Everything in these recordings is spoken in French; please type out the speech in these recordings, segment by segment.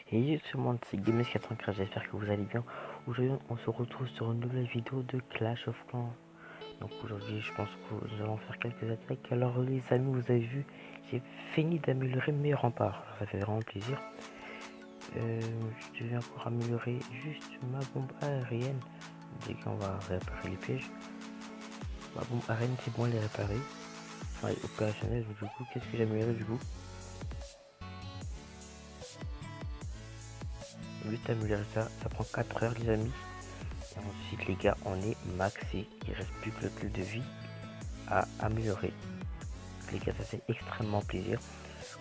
Et tout le monde, c'est Games84, j'espère que vous allez bien. Aujourd'hui, on se retrouve sur une nouvelle vidéo de Clash of Clans. Donc aujourd'hui, je pense que nous allons faire quelques attaques. Alors les amis, vous avez vu, j'ai fini d'améliorer mes remparts. Alors, ça fait vraiment plaisir. Je devais encore améliorer juste ma bombe aérienne. Dès qu'on va réparer les pièges. Ma bombe aérienne, c'est bon, elle est réparée. Enfin, elle est opérationnelle. Donc, du coup, qu'est-ce que j'ai amélioré du coup? Juste améliorer ça, ça prend 4 heures les amis. Et ensuite les gars, on est maxé. Il reste plus que le cube de vie à améliorer. Les gars, ça fait extrêmement plaisir.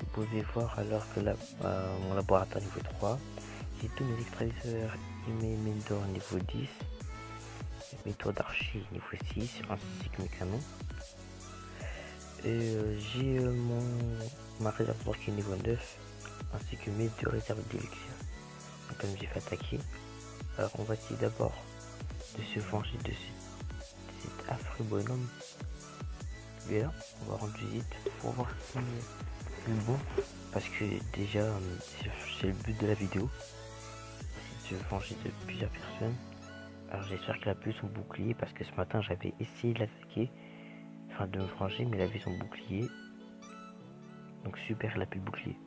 Vous pouvez voir alors que mon laboratoire niveau 3. J'ai tous mes extracteurs et mes mines d'or niveau 10. Mes toits d'archi niveau 6 ainsi que mes canons. Et j'ai ma réserve d'or qui est niveau 9 ainsi que mes 2 réserves d'élixir. Donc comme j'ai fait attaquer, alors on va essayer d'abord de se venger de cet affreux bonhomme. Et là, on va rendre visite pour voir si c'est bon. Parce que déjà, c'est le but de la vidéo. C'est de se venger de plusieurs personnes. Alors j'espère qu'il a plus son bouclier. Parce que ce matin, j'avais essayé de l'attaquer. Enfin, de me venger, mais il avait son bouclier. Donc super, il a plus le bouclier.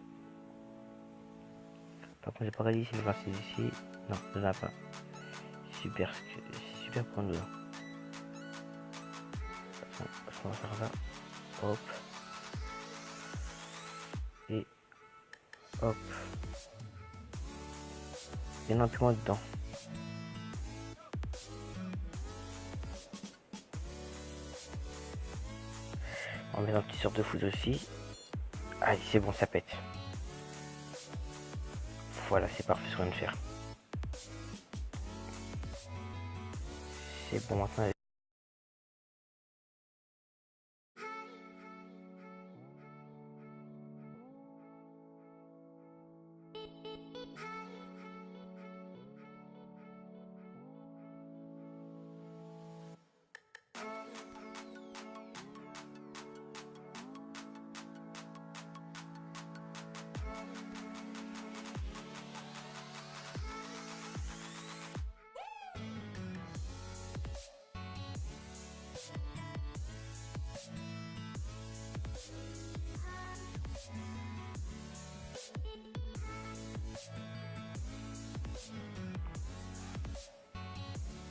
Par contre, j'ai pas réalisé s'il va passer ici. Non, il n'en a pas. Super, c'est super pour nous là. On va faire ça. Hop. Et hop. Il y en a plus moins dedans. On met un petit sort de foudre aussi. Allez, c'est bon, ça pète. Voilà, c'est parfait ce qu'on vient de faire. C'est bon maintenant.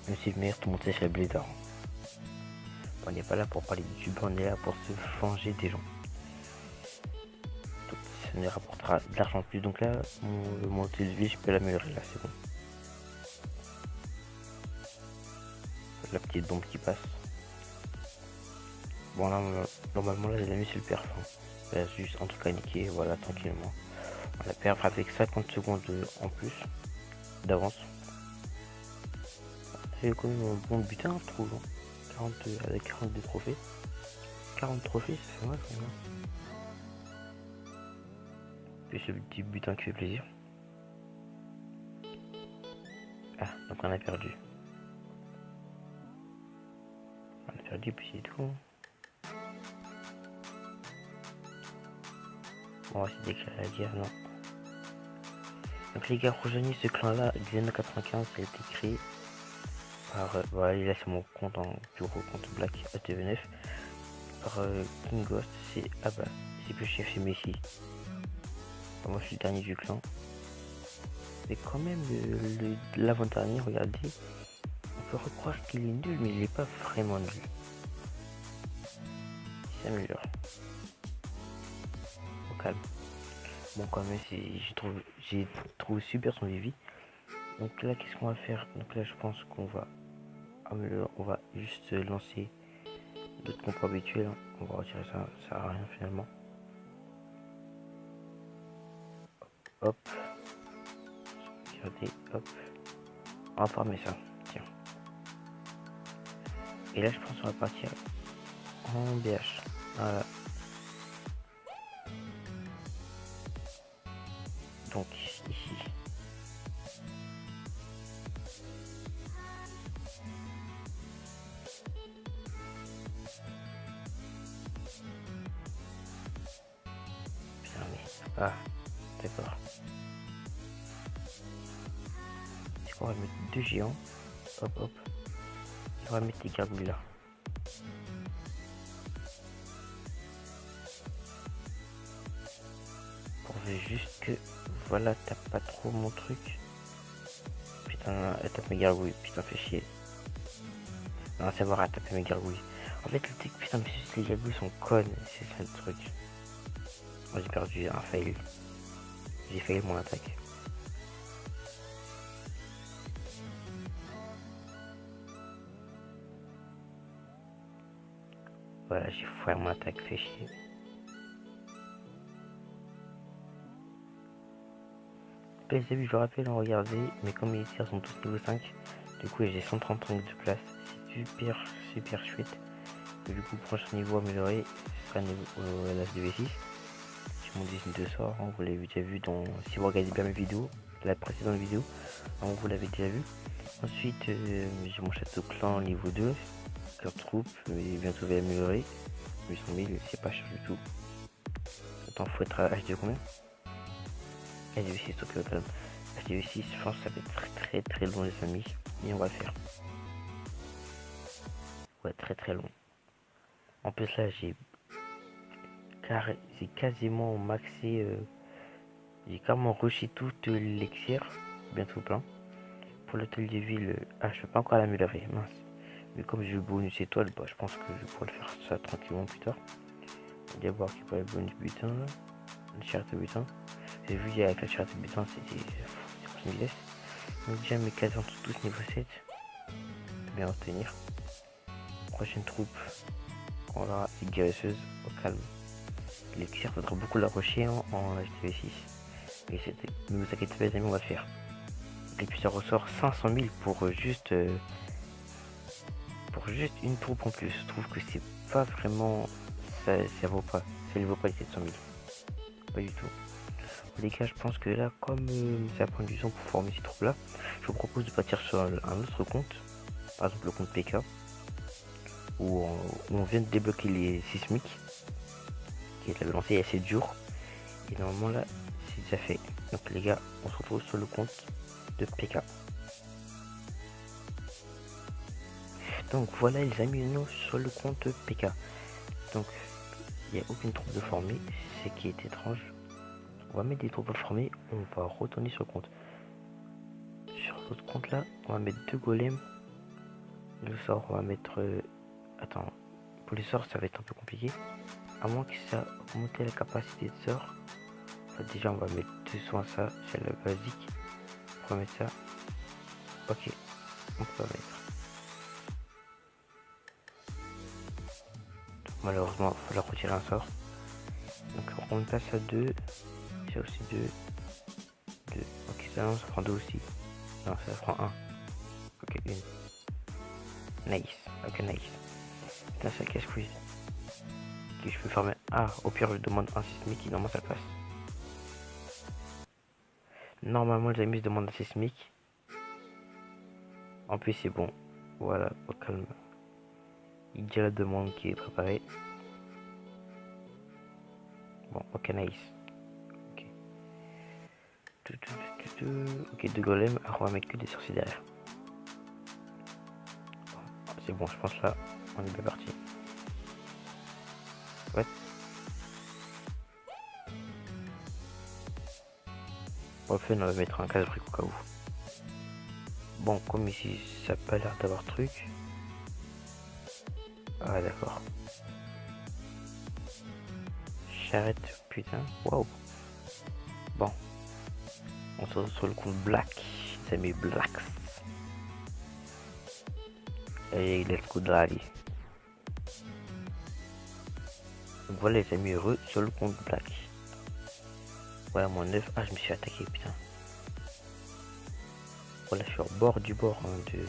Même si le meilleur, tout le monde sait que c'est le Blizzard. On n'est pas là pour parler du YouTube, on est là pour se venger des gens. Donc, ça nous rapportera de l'argent en plus. Donc là, mon de vie, je peux l'améliorer. Là, c'est bon. La petite bombe qui passe. Bon, là, normalement, là, les amis, c'est le perf. Là, juste en tout cas, niquer, voilà, tranquillement. On la perf avec 50 secondes en plus d'avance. C'est quand même un bon butin, je trouve. 40, avec 42 trophées. 40 trophées, ça fait mal quand même. Puis ce petit butin qui fait plaisir. Ah, donc on a perdu. On a perdu, puis c'est tout. On va essayer d'écrire la guerre, non. Donc les gars, rejoignez ce clan-là, Xena95, ça a été créé par... voilà, là c'est mon compte en bureau, compte Black ATV9. Par King Ghost, c'est... Ah bah, c'est plus chef, c'est Messi. Enfin, moi je suis le dernier du clan. Mais quand même, l'avant-dernier, regardez, on peut recroire qu'il est nul, mais il est pas vraiment nul. Il s'améliore. Au calme. Bon, quand même, j'ai trouvé super son Vivi. Donc là, qu'est-ce qu'on va faire? Donc là, je pense qu'on va améliorer, on va juste lancer d'autres combats habituels. Hein. On va retirer ça, ça sert à rien finalement. Hop. Regardez, hop. On va farmer ça. Tiens. Et là, je pense qu'on va partir en BH. Voilà. Donc ici. Putain mais. Ah, d'accord. On va mettre 2 géants. Hop hop. On va mettre les gargouilles là. Pourvu juste que voilà, tape pas trop mon truc. Putain, elle tape mes gargouilles, putain fait chier. Non, c'est voir, elle tape mes gargouilles. En fait le truc, putain, mais juste les gargouilles sont connes, c'est ça le truc. Moi j'ai perdu un fail. J'ai failli mon attaque. Voilà, j'ai foiré mon attaque, fait chier. Les amis, je vous rappelle, regardez, mes militaires sont tous niveau 5. Du coup, j'ai 135 de place. C'est super chouette. Et du coup, prochain niveau amélioré, ce sera niveau l'âge de V6. J'ai mon design de sort, hein, vous l'avez déjà vu dans. Si vous regardez bien mes vidéos, la précédente vidéo, hein, vous l'avez déjà vu. Ensuite, j'ai mon château clan niveau 2. Cœur troupe, bientôt va améliorer. 800 000, c'est pas cher du tout. Attends, faut être à HD combien? HDV6, ok, calme. HDV6, je pense que ça va être très long les amis. Et on va le faire. Ouais, très long. En plus là, j'ai quasiment maxé. J'ai carrément rushé tout l'élixir. Bientôt plein. Pour l'hôtel de ville, je peux pas encore l'améliorer, mince. Mais comme j'ai le bonus étoile, bah, je pense que je pourrais le faire ça tranquillement plus tard. D'abord qui pourrait le bonus butin là. Le charrette butin. J'ai vu avec la charrette butin, c'était une vitesse. Donc déjà mes cases sont tous niveau 7. Bien retenir. Prochaine troupe. On aura les guérisseuses au calme. L'élixir faudra beaucoup la rusher en HTV6. Mais ne vous inquiétez pas les amis, on va le faire. Et puis ça ressort 500 000 pour juste une troupe en plus. Je trouve que c'est pas vraiment. Ça vaut pas. Ça ne vaut pas les 700 000. Pas du tout. Les gars, je pense que là, comme ça prend du temps pour former ces troupes là, je vous propose de partir sur un autre compte. Par exemple le compte PK. Où on vient de débloquer les sismiques. Qui est lancé il y a 7 jours. Et normalement là, c'est déjà fait. Donc les gars, on se retrouve sur le compte de PK. Donc voilà les amis, nous sur le compte PK. Donc il n'y a aucune troupe de formée, c'est ce qui est étrange. On va mettre des troupes formées, on va retourner sur le compte. Sur l'autre compte là, on va mettre 2 golems. Le sort, on va mettre. Attends, pour les sorts ça va être un peu compliqué. À moins que ça augmente la capacité de sort. Enfin, déjà on va mettre 200 à ça, c'est la basique. On va mettre ça. Ok, on peut pas mettre. Malheureusement, il faut leur retirer un sort. Donc on passe à 2. J'ai aussi 2. Ok, ça, non, ça prend 2 aussi. Non, ça prend 1. Ok, 1. Nice. Ok, nice. Putain, ça casse quiz. Ok, je peux farmer. Ah, au pire, je demande un sismique et normalement ça passe. Normalement, les amis, je demande un sismique. En plus, c'est bon. Voilà, au calme. Il dit la demande qui est préparée. Bon, ok, nice. Ok. Ok, 2 golems. Alors, on va mettre que des sorciers derrière. C'est bon, je pense là, on est bien parti. Ouais. On va mettre un casse-brique au cas où. Bon, comme ici, ça n'a pas l'air d'avoir truc. Ah, d'accord. Charrette, putain, waouh. Bon, on se retrouve sur le compte Black. Ça met Blacks. Et let's go Drali. Donc voilà les amis, heureux sur le compte Black. Voilà mon 9. Ah, je me suis attaqué, putain. Voilà, je suis au bord du bord de.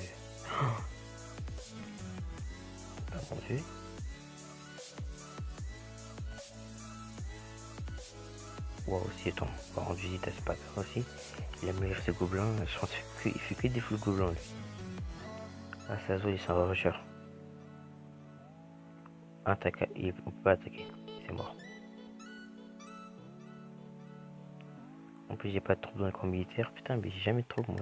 Pas mon dieu. Waouh, aussi, attends, on va rendre visite à ce patin aussi. Il a meilleur ses gobelins. Je pense qu'il fait que des full gobelins lui. Ah, ça se voit, il s'en va rusher. Attaque, on peut pas attaquer, c'est mort. En plus, j'ai pas de troupe dans le camp militaire, putain, mais j'ai jamais de troupe moi.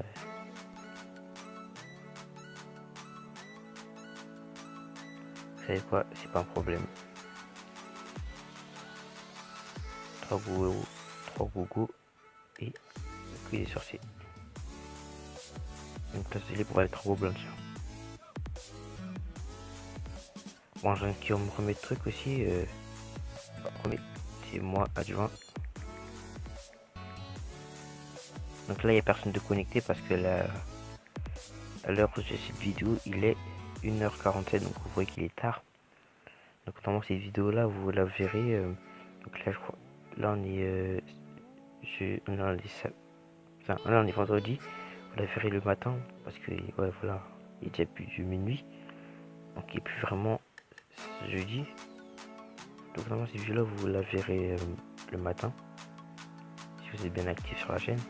savez quoi, c'est pas un problème. 3 gougous et cuit des sorciers. Une place de libre pour aller 3 gobelins. Bon, j'ai un qui me remet de trucs aussi. Premier, c'est moi adjoint. Donc là, il n'y a personne de connecté parce que là, à l'heure où j'ai cette vidéo, il est 1h47, donc vous voyez qu'il est tard. Donc normalement cette vidéo là, vous la verrez. Donc là, je crois, là on est, là on est vendredi. Vous la verrez le matin parce que ouais voilà, il est déjà plus de minuit, donc il est plus vraiment jeudi. Donc normalement cette vidéo là, vous la verrez le matin si vous êtes bien actif sur la chaîne.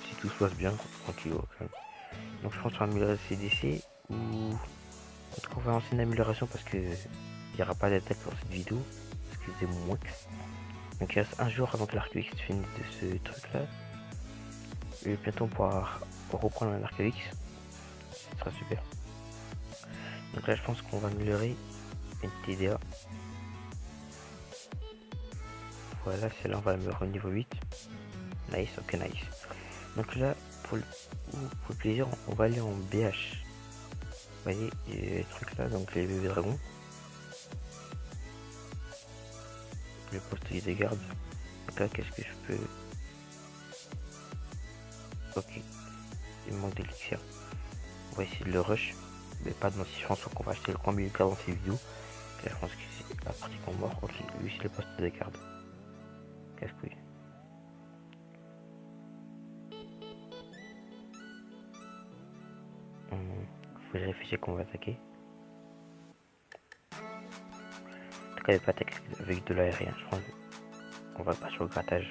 Si tout se passe bien, tranquille au calme. Donc je pense qu'on va améliorer le CDC ou en tout cas on va lancer une amélioration parce que il n'y aura pas d'attaque pour cette vidéo parce que c'est moins. Donc il reste un jour avant que l'Arc-X finisse de ce truc là. Et bientôt on pourra reprendre un Arc-X. Ce sera super. Donc là je pense qu'on va améliorer une TDA. Voilà, celle-là on va l'améliorer au niveau 8. Nice, ok nice. Donc là pour le plaisir on va aller en BH. Vous voyez les trucs là, donc les bébés dragons. Le poste de garde. Donc là qu'est-ce que je peux... Ok. Il me manque d'élixir. On va essayer de le rush. Mais pas dans si je pense qu'on va acheter le camp militaire dans ces vidéos. Là je pense que c'est la partie qu'on mord. Ok, lui c'est le poste de garde. Casse-couille. Faut que je réfléchisse qu'on va attaquer. En tout cas, il va pas attaquer avec de l'aérien. Je pense qu'on va pas sur le grattage.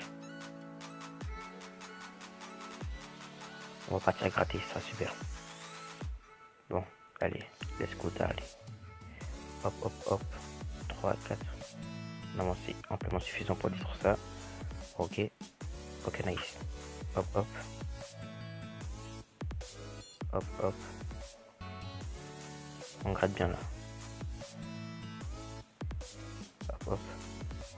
On va partir gratter, ça sera super. Bon, allez, let's go, allez. Hop, hop, hop. 3, 4. Non, c'est amplement suffisant pour détruire ça. Ok. Ok, nice. Hop, hop. Hop, hop. On gratte bien là. Hop, hop.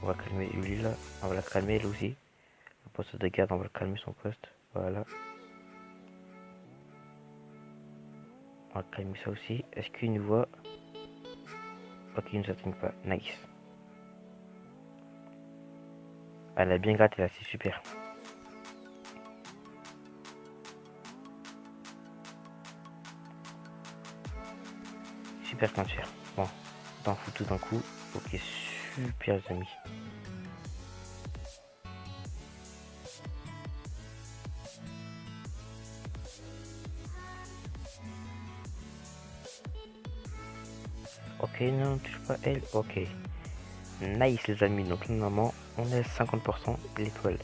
On va calmer lui là. On va la calmer elle aussi. Le poste de garde, on va le calmer son poste. Voilà. On va calmer ça aussi. Est-ce qu'il nous voit? Ok, il nous atteigne pas. Nice. Elle a bien gratté là, c'est super. Super cancer. Bon, t'en fous tout d'un coup. Ok, super les amis. Ok, non, touche pas elle. Ok. Nice les amis. Donc normalement, on est à 50% l'étoile.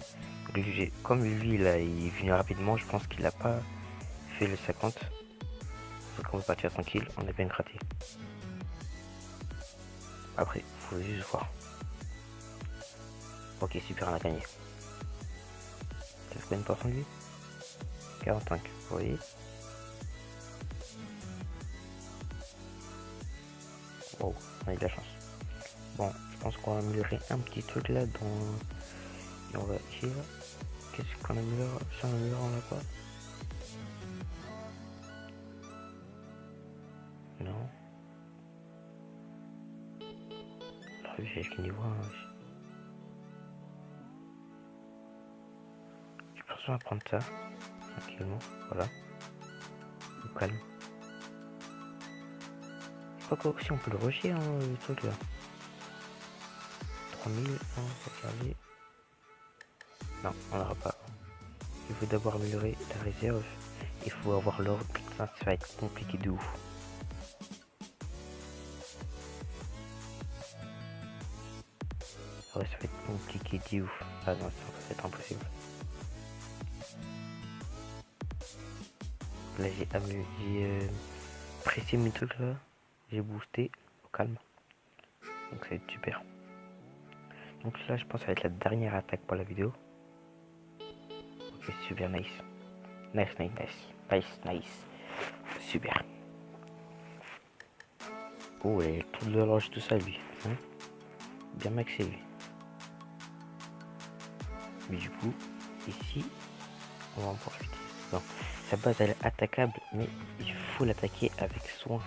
Comme lui là, il est venu rapidement, je pense qu'il a pas fait le 50. Donc on va partir tranquille, on a bien gratté. Après, faut juste voir. Ok, super, on a gagné. Ça fait combien de pourcents lui? 45, vous voyez. Wow, on a eu de la chance. Bon, je pense qu'on va améliorer un petit truc là dans... Et on va essayer là. Qu'est-ce qu'on améliore? Si on améliore, on l'a pas. Non. Alors, j'ai le niveau 1. Je pense qu'on va prendre ça. Tranquillement. Voilà. Au calme. Je crois que si on peut le rusher, hein, le truc là. 3000, hein, faut regarder. Non, on l'aura pas. Il faut d'abord améliorer la réserve. Il faut avoir l'ordre. Ça va être compliqué de ouf. Ouais, ça va être compliqué de ouf. Ah non, ça va être impossible. Là, j'ai pressé mes trucs là. J'ai boosté au calme. Donc ça va être super. Donc là, je pense que ça va être la dernière attaque pour la vidéo. Ok, super nice. Nice. Super. Oh, il a tout de l'horloge, tout ça, lui. Hein, bien maxé, lui. Mais du coup, ici, on va en profiter. Bon, sa base, elle est attaquable, mais il faut l'attaquer avec soin.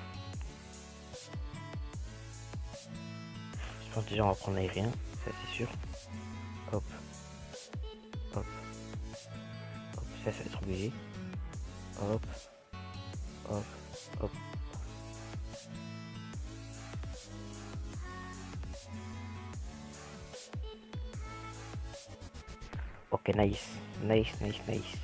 Je pense déjà, on va prendre l'aérien, ça c'est sûr. Hop, hop, hop, ça va être obligé. Hop, hop, hop. Ok, nice, nice, nice, nice.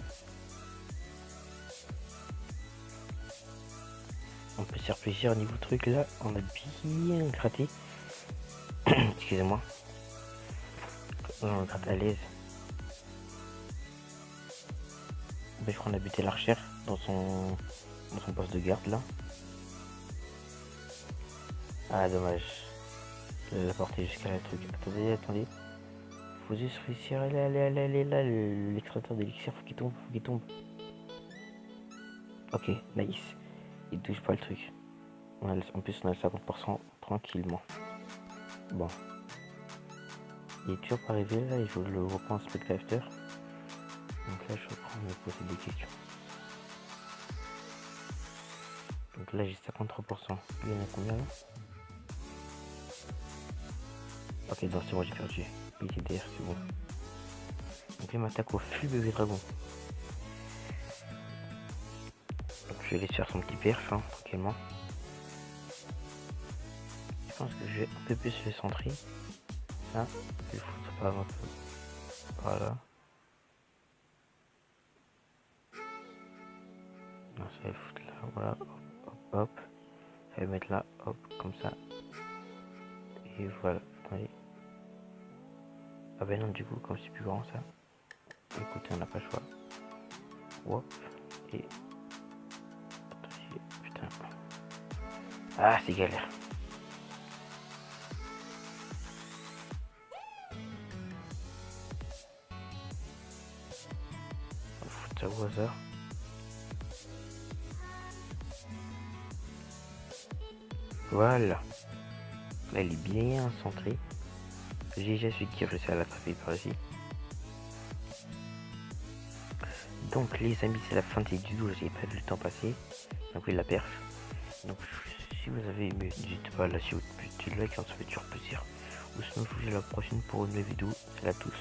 On peut se faire plaisir au niveau truc là, on a bien gratté. Excusez-moi. On gratte à l'aise. Je crois qu'on a buté l'archère dans son poste de garde là. Ah dommage. Je l'ai porté jusqu'à la truc. Attendez, attendez. Faut juste réussir. Allez, allez, allez, allez là. L'extracteur d'élixir, faut qu'il tombe, faut qu'il tombe. Ok, nice. Il touche pas le truc. En plus on a le 50% tranquillement. Bon. Il est toujours pas arrivé là, il faut que je le reprends en spectateur. Donc là je reprends me poser des questions. Donc là j'ai 53%. Il y en a combien là? Ok, donc c'est bon, j'ai perdu. Il était derrière, c'est bon. Donc il m'attaque au flux bébé dragon. Donc je vais laisser faire son petit perf, hein, tranquillement. Je pense que je vais un peu plus le centrer. Ça, je vais foutre pas un peu. Voilà. Non, ça va foutre là, voilà. Hop, hop, hop. Ça va mettre là, hop, comme ça. Et voilà. Attendez. Ah ben non, du coup, comme c'est plus grand ça. Écoutez, on n'a pas le choix. Hop. Et. Attendez, putain. Ah, c'est galère. On va foutre ça au hasard. Voilà. Là, il est bien centré. J'ai déjà celui qui réussit à l'attraper par ici. Donc les amis, c'est la fin de cette vidéo, j'ai pas vu le temps passer. Donc oui, la perf. Donc si vous avez aimé, n'hésitez pas à lâcher votre petit like, ça me fait toujours plaisir. Ou sinon je vous dis à la prochaine pour une nouvelle vidéo. Salut à tous.